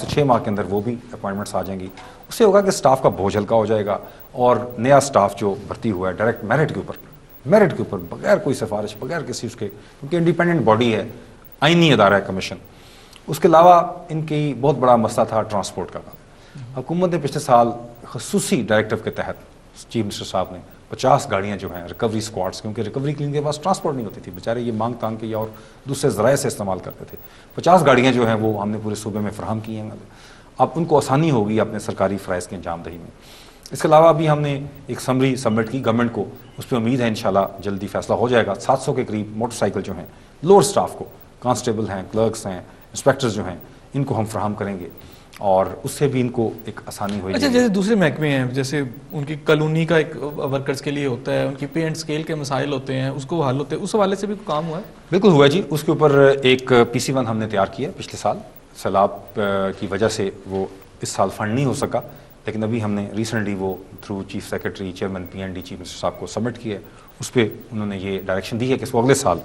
6 ماہ کے اندر وہ بھی اپوائنٹمنٹس آ جائیں گی. اس سے ہوگا کہ اسٹاف کا بوجھ ہلکا ہو جائے گا اور نیا اسٹاف جو بھرتی ہوا ہے ڈائریکٹ میرٹ کے اوپر بغیر کوئی سفارش, بغیر کسی اس کے, کیونکہ انڈیپینڈنٹ باڈی ہے, آئینی ادارہ ہے کمیشن. اس کے علاوہ ان کی بہت بڑا مسئلہ تھا ٹرانسپورٹ کا. حکومت نے پچھلے سال خصوصی ڈائریکٹو کے تحت چیف منسٹر صاحب نے 50 گاڑیاں جو ہیں ریکوری اسکواڈس, کیونکہ ریکوری ٹیم کے پاس ٹرانسپورٹ نہیں ہوتی تھی, بیچارے یہ مانگ تانگ کے یا اور دوسرے ذرائع سے استعمال کرتے تھے. 50 گاڑیاں جو ہیں وہ ہم نے پورے صوبے میں فراہم کی ہیں. اب ان کو آسانی ہوگی اپنے سرکاری فرائض کی انجام دہی میں. اس کے علاوہ بھی ہم نے ایک سمری سبمٹ کی گورنمنٹ کو, اس پہ امید ہے انشاءاللہ جلدی فیصلہ ہو جائے گا. 700 کے قریب موٹر سائیکل جو ہیں لوور سٹاف کو, کانسٹیبل ہیں, کلرکس ہیں, انسپیکٹرز جو ہیں, ان کو ہم فراہم کریں گے اور اس سے بھی ان کو ایک آسانی ہوئی. اچھا, جیسے دوسرے محکمے ہیں, جیسے ان کی کالونی کا ایک ورکرز کے لیے ہوتا ہے, ان کی پے اینڈ اسکیل کے مسائل ہوتے ہیں, اس کو حل ہوتے ہیں, اس حوالے سے بھی کوئی کام ہوا ہے؟ بالکل ہوا جی. اس کے اوپر ایک PC1 ہم نے تیار کیا پچھلے سال. سیلاب کی وجہ سے وہ اس سال فنڈ نہیں ہو سکا, لیکن ابھی ہم نے ریسنٹلی وہ through chief secretary, chairman PND, chief minister صاحب کو سبمٹ کیا ہے. اس پہ انہوں نے یہ ڈائریکشن دی ہے کہ اس کو اگلے سال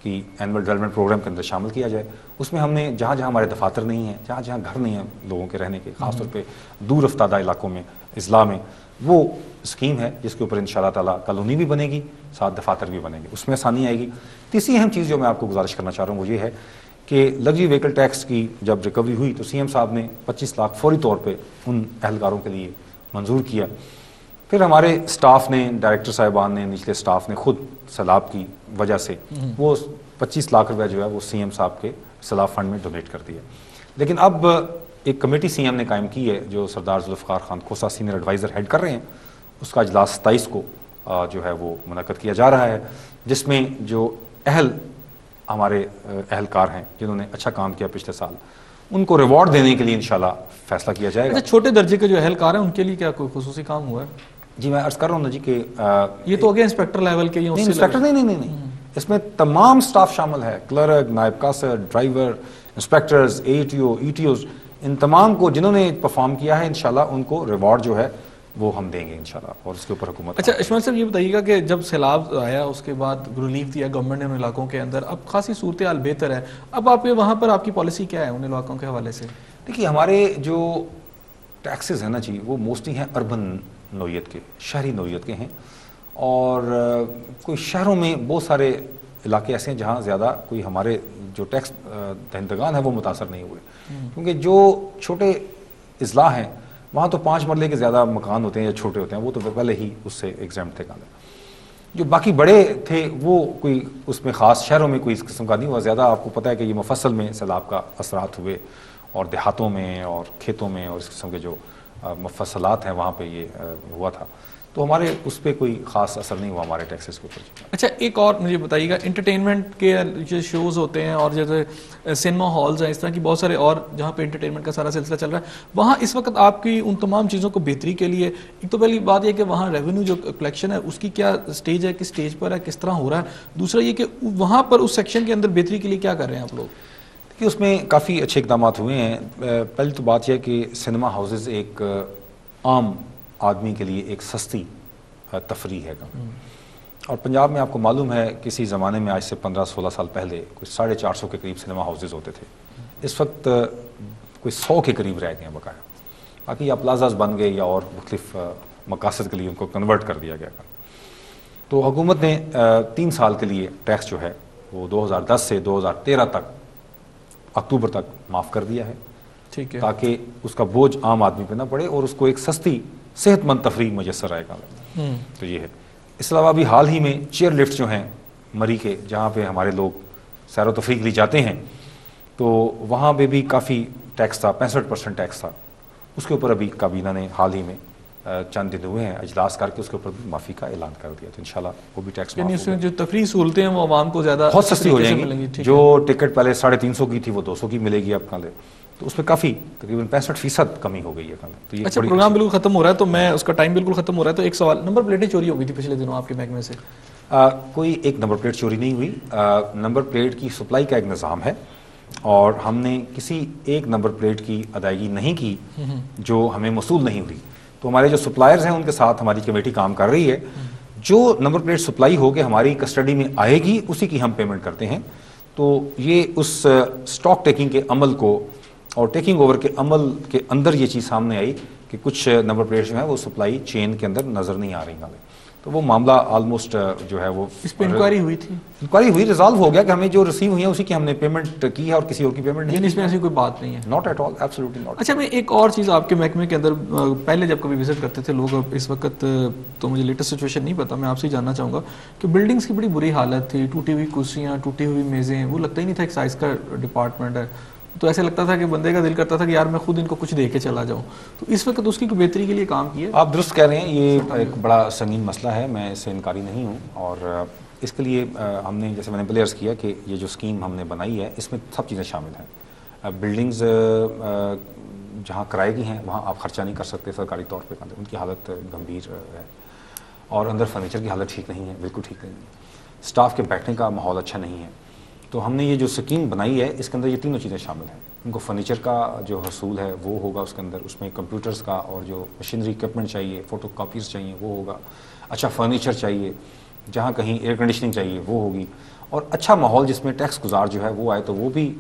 کی اینول ڈیولپمنٹ پروگرام کے اندر شامل کیا جائے. اس میں ہم نے جہاں جہاں ہمارے دفاتر نہیں ہیں, جہاں جہاں گھر نہیں ہیں لوگوں کے رہنے کے, خاص طور پہ دور افتادہ علاقوں میں, اضلاع میں, وہ اسکیم ہے جس کے اوپر انشاءاللہ تعالیٰ کالونی بھی بنے گی, ساتھ دفاتر بھی بنے گے, اس میں آسانی آئے گی. تیسری اہم چیز جو میں آپ کو گزارش کرنا چاہ رہا ہوں وہ یہ ہے کہ لگژری وہیکل ٹیکس کی جب ریکوری ہوئی تو CM صاحب نے 25 لاکھ فوری طور پہ ان اہلکاروں کے لیے منظور کیا. پھر ہمارے اسٹاف نے, ڈائریکٹر صاحبان نے, نچلے اسٹاف نے خود سیلاب کی وجہ سے وہ 25 لاکھ روپے جو ہے وہ CM صاحب کے سیلاب فنڈ میں ڈونیٹ کر دیا. لیکن اب ایک کمیٹی CM نے قائم کی ہے جو Sardar Zulfiqar Khan Khosa senior adviser head کر رہے ہیں. اس کا اجلاس 27 کو جو ہے وہ منعقد کیا جا رہا ہے, جس میں جو ہمارے اہلکار ہیں جنہوں نے اچھا کام کیا پچھلے سال, ان کو ریوارڈ دینے کے لیے انشاءاللہ فیصلہ کیا جائے گا. اچھا, چھوٹے درجے کے جو اہلکار ہیں ان کے لیے کیا کوئی خصوصی کام ہوا ہے؟ جی میں عرض کر رہا ہوں نا جی کہ یہ تو ہو گیا انسپیکٹر لیول کے. انسپیکٹر نہیں, اس میں تمام سٹاف شامل ہے, کلرک, نائب کاسر, ڈرائیور, انسپیکٹرز, ATO, ETOز, ان تمام کو جنہوں نے پرفارم کیا ہے انشاءاللہ ان کو ریوارڈ جو ہے وہ ہم دیں گے انشاءاللہ, اور اس کے اوپر حکومت. اچھا اسماعیل صاحب, یہ بتائیے گا کہ جب سیلاب آیا اس کے بعد ریلیف دیا گورنمنٹ نے ان علاقوں کے اندر, اب خاصی صورتحال بہتر ہے, اب آپ وہاں پر آپ کی پالیسی کیا ہے ان علاقوں کے حوالے سے؟ دیکھیے, ہمارے جو ٹیکسز ہیں نا جی وہ موسٹلی ہیں اربن نوعیت کے, شہری نوعیت کے ہیں, اور کوئی شہروں میں بہت سارے علاقے ایسے ہیں جہاں زیادہ کوئی ہمارے جو ٹیکس دہندگان ہیں وہ متاثر نہیں ہوئے, کیونکہ جو چھوٹے اضلاع ہیں وہاں تو 5 مرلے کے زیادہ مکان ہوتے ہیں یا چھوٹے ہوتے ہیں, وہ تو پہلے ہی اس سے ایگزامپٹ تھے. جو باقی بڑے تھے وہ کوئی اس میں خاص شہروں میں کوئی اس قسم کا نہیں ہوا. زیادہ آپ کو پتہ ہے کہ یہ مفصل میں سیلاب کا اثرات ہوئے, اور دیہاتوں میں اور کھیتوں میں اور اس قسم کے جو مفصلات ہیں وہاں پہ یہ ہوا تھا, تو ہمارے اس پہ کوئی خاص اثر نہیں ہوا ہمارے ٹیکسز کے اوپر. اچھا, ایک اور مجھے بتائیے گا, انٹرٹینمنٹ کے جو شوز ہوتے ہیں اور جیسے سنیما ہالز ہیں, اس طرح کی بہت سارے اور جہاں پہ انٹرٹینمنٹ کا سارا سلسلہ چل رہا ہے, وہاں اس وقت آپ کی ان تمام چیزوں کو بہتری کے لیے ایک تو پہلی بات یہ کہ وہاں ریونیو جو کلیکشن ہے اس کی کیا سٹیج ہے, کس سٹیج پر ہے, کس طرح ہو رہا ہے. دوسرا یہ کہ وہاں پر اس سیکشن کے اندر بہتری کے لیے کیا کر رہے ہیں آپ لوگ؟ کہ اس میں کافی اچھے اقدامات ہوئے ہیں. پہلی تو بات یہ ہے کہ سنیما ہاؤسز ایک عام آدمی کے لیے ایک سستی تفریح ہے. اور پنجاب میں آپ کو معلوم ہے کسی زمانے میں آج سے 15-16 سال پہلے کوئی 450 کے قریب سنیما ہاؤسز ہوتے تھے, اس وقت کوئی 100 کے قریب رہ گئے ہیں بقایا. باقی یا پلازاز بن گئے یا اور مختلف مقاصد کے لیے ان کو کنورٹ کر دیا گیا. تو حکومت نے 3 سال کے لیے ٹیکس جو ہے وہ 2010 سے 2013 تک اکتوبر تک معاف کر دیا ہے, ٹھیک ہے, تاکہ اس کا بوجھ عام آدمی پہ نہ پڑے اور اس کو ایک سستی صحت مند تفریح میسر آئے گا. تو یہ ہے. اس کے علاوہ بھی حال ہی میں چیئر لفٹ جو ہیں مری کے, جہاں پہ ہمارے لوگ سیر و تفریح کے لیے جاتے ہیں, تو وہاں پہ بھی کافی ٹیکس تھا, 65% ٹیکس تھا. اس کے اوپر ابھی کابینہ نے حال ہی میں چند دن ہوئے ہیں اجلاس کر کے اس کے اوپر بھی معافی کا اعلان کر دیا. تو انشاءاللہ وہ بھی ٹیکس یعنی اس میں جو تفریح سہولتیں ہیں وہ عوام کو زیادہ بہت سستی ہو جائیں گی. جو ٹکٹ پہلے 350 کی تھی وہ 200 کی ملے گی اب کل, تو اس میں کافی تقریباً 65% کمی ہو گئی ہے. اچھا, پروگرام بالکل ختم ہو رہا ہے تو میں اس کا ٹائم بالکل ختم ہو رہا ہے, تو ایک سوال, نمبر پلیٹیں چوری ہو گئی تھی پچھلے دنوں آپ کے محکمے سے؟ کوئی ایک نمبر پلیٹ چوری نہیں ہوئی. نمبر پلیٹ کی سپلائی کا ایک نظام ہے, اور ہم نے کسی ایک نمبر پلیٹ کی ادائیگی نہیں کی جو ہمیں موصول نہیں ہوئی. تو ہمارے جو سپلائرز ہیں ان کے ساتھ ہماری کمیٹی کام کر رہی ہے. جو نمبر پلیٹ سپلائی ہو کے ہماری کسٹڈی میں آئے گی اسی کی ہم پیمنٹ کرتے ہیں. تو یہ اس سٹاک ٹیکنگ کے عمل کو اور ٹیکنگ اوور کے عمل کے اندر یہ چیز سامنے آئی کہ کچھ نمبر پلیٹس جو ہیں وہ سپلائی چین کے اندر نظر نہیں آ رہی ہمیں. تو وہ معاملہ آلموسٹ جو ہے وہ اس پہ انکوائری ہوئی تھی؟ انکوائری ہوئی, ریزالو ہو گیا کہ ہمیں جو ریسیو ہوئی ہیں اسی کی ہم نے پیمنٹ کی ہے اور کسی اور کی پیمنٹ نہیں. یعنی اس میں ایسی کوئی بات نہیں ہے؟ Not at all, absolutely not. اچھا میں ایک اور چیز آپ کے محکمے کے اندر پہلے جب کبھی وزٹ کرتے تھے لوگ, اس وقت تو مجھے لیٹسٹ سچویشن نہیں پتا, میں آپ سے ہی جاننا چاہوں گا کہ بلڈنگس کی بڑی بری حالت تھی, ٹوٹی ہوئی کرسیاں, ٹوٹی ہوئی میزیں, وہ لگتا ہی نہیں تھا ایک سائز کا ڈپارٹمنٹ ہے. تو ایسے لگتا تھا کہ بندے کا دل کرتا تھا کہ یار میں خود ان کو کچھ دے کے چلا جاؤں. تو اس وقت اس کی بہتری کے لیے کام کیا؟ آپ درست کہہ رہے ہیں, یہ ایک بڑا سنگین مسئلہ ہے, میں اس سے انکاری نہیں ہوں. اور اس کے لیے ہم نے, جیسے میں نے پہلے عرض کیا کہ یہ جو اسکیم ہم نے بنائی ہے اس میں سب چیزیں شامل ہیں. بلڈنگز جہاں کرائے کی ہیں وہاں آپ خرچہ نہیں کر سکتے سرکاری طور پہ, ان کی حالت گمبھیر ہے. اور اندر فرنیچر کی حالت ٹھیک نہیں ہے, بالکل ٹھیک نہیں ہے. اسٹاف کے بیٹھنے کا ماحول اچھا نہیں ہے. تو ہم نے یہ جو اسکیم بنائی ہے اس کے اندر یہ تینوں چیزیں شامل ہیں. ان کو فرنیچر کا جو حصول ہے وہ ہوگا اس کے اندر, اس میں کمپیوٹرز کا اور جو مشینری اکوپمنٹ چاہیے, فوٹو کاپیز چاہیے وہ ہوگا. اچھا فرنیچر چاہیے, جہاں کہیں ایئر کنڈیشننگ چاہیے وہ ہوگی, اور اچھا ماحول جس میں ٹیکس گزار جو ہے وہ آئے تو وہ بھی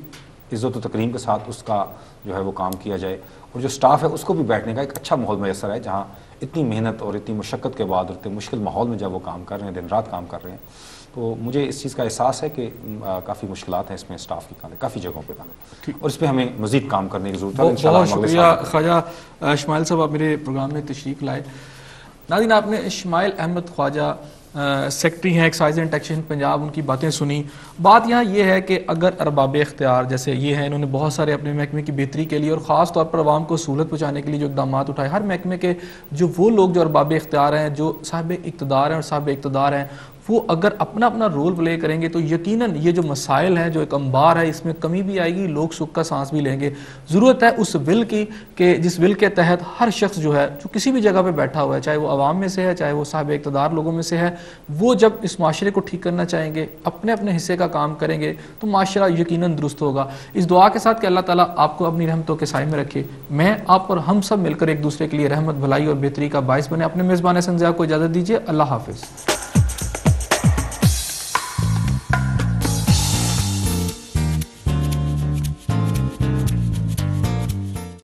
عزت و تکریم کے ساتھ اس کا جو ہے وہ کام کیا جائے. اور جو اسٹاف ہے اس کو بھی بیٹھنے کا ایک اچھا ماحول میسر ہے, جہاں اتنی محنت اور اتنی مشقت کے بعد اور اتنے مشکل ماحول میں جب وہ کام کر رہے ہیں, دن رات کام کر رہے ہیں. تو مجھے اس چیز کا احساس ہے کہ کافی مشکلات ہیں اس میں اسٹاف کی کافی جگہوں پہ اور اس پہ ہمیں مزید کام کرنے کی ضرورت ہے. بہت شکریہ خواجہ اسماعیل صاحب, آپ میرے پروگرام میں تشریف لائے. ناظرین, آپ نے اسماعیل احمد خواجہ سیکرٹری ہیں ایکسائز اینڈ ٹیکسیشن پنجاب, ان کی باتیں سنی. بات یہاں یہ ہے کہ اگر ارباب اختیار جیسے یہ ہیں, انہوں نے بہت سارے اپنے محکمے کی بہتری کے لیے اور خاص طور پر عوام کو سہولت پہنچانے کے لیے جو اقدامات اٹھائے, ہر محکمے کے جو وہ لوگ جو ارباب اختیار ہیں, جو صاحب اقتدار ہیں اور صاحب اقتدار ہیں, وہ اگر اپنا اپنا رول پلے کریں گے تو یقیناً یہ جو مسائل ہیں, جو ایک انبار ہے, اس میں کمی بھی آئے گی, لوگ سکھ کا سانس بھی لیں گے. ضرورت ہے اس ول کی کہ جس ول کے تحت ہر شخص جو ہے, جو کسی بھی جگہ پہ بیٹھا ہوا ہے, چاہے وہ عوام میں سے ہے, چاہے وہ صاحب اقتدار لوگوں میں سے ہے, وہ جب اس معاشرے کو ٹھیک کرنا چاہیں گے, اپنے اپنے حصے کا کام کریں گے تو معاشرہ یقیناً درست ہوگا. اس دعا کے ساتھ کہ اللہ تعالیٰ آپ کو اپنی رحمتوں کے سائے میں رکھے, میں آپ اور ہم سب مل کر ایک دوسرے کے لیے رحمت, بھلائی اور بہتری کا باعث بنے. اپنے میزبان حسن ضیاء کو اجازت دیجیے. اللہ حافظ.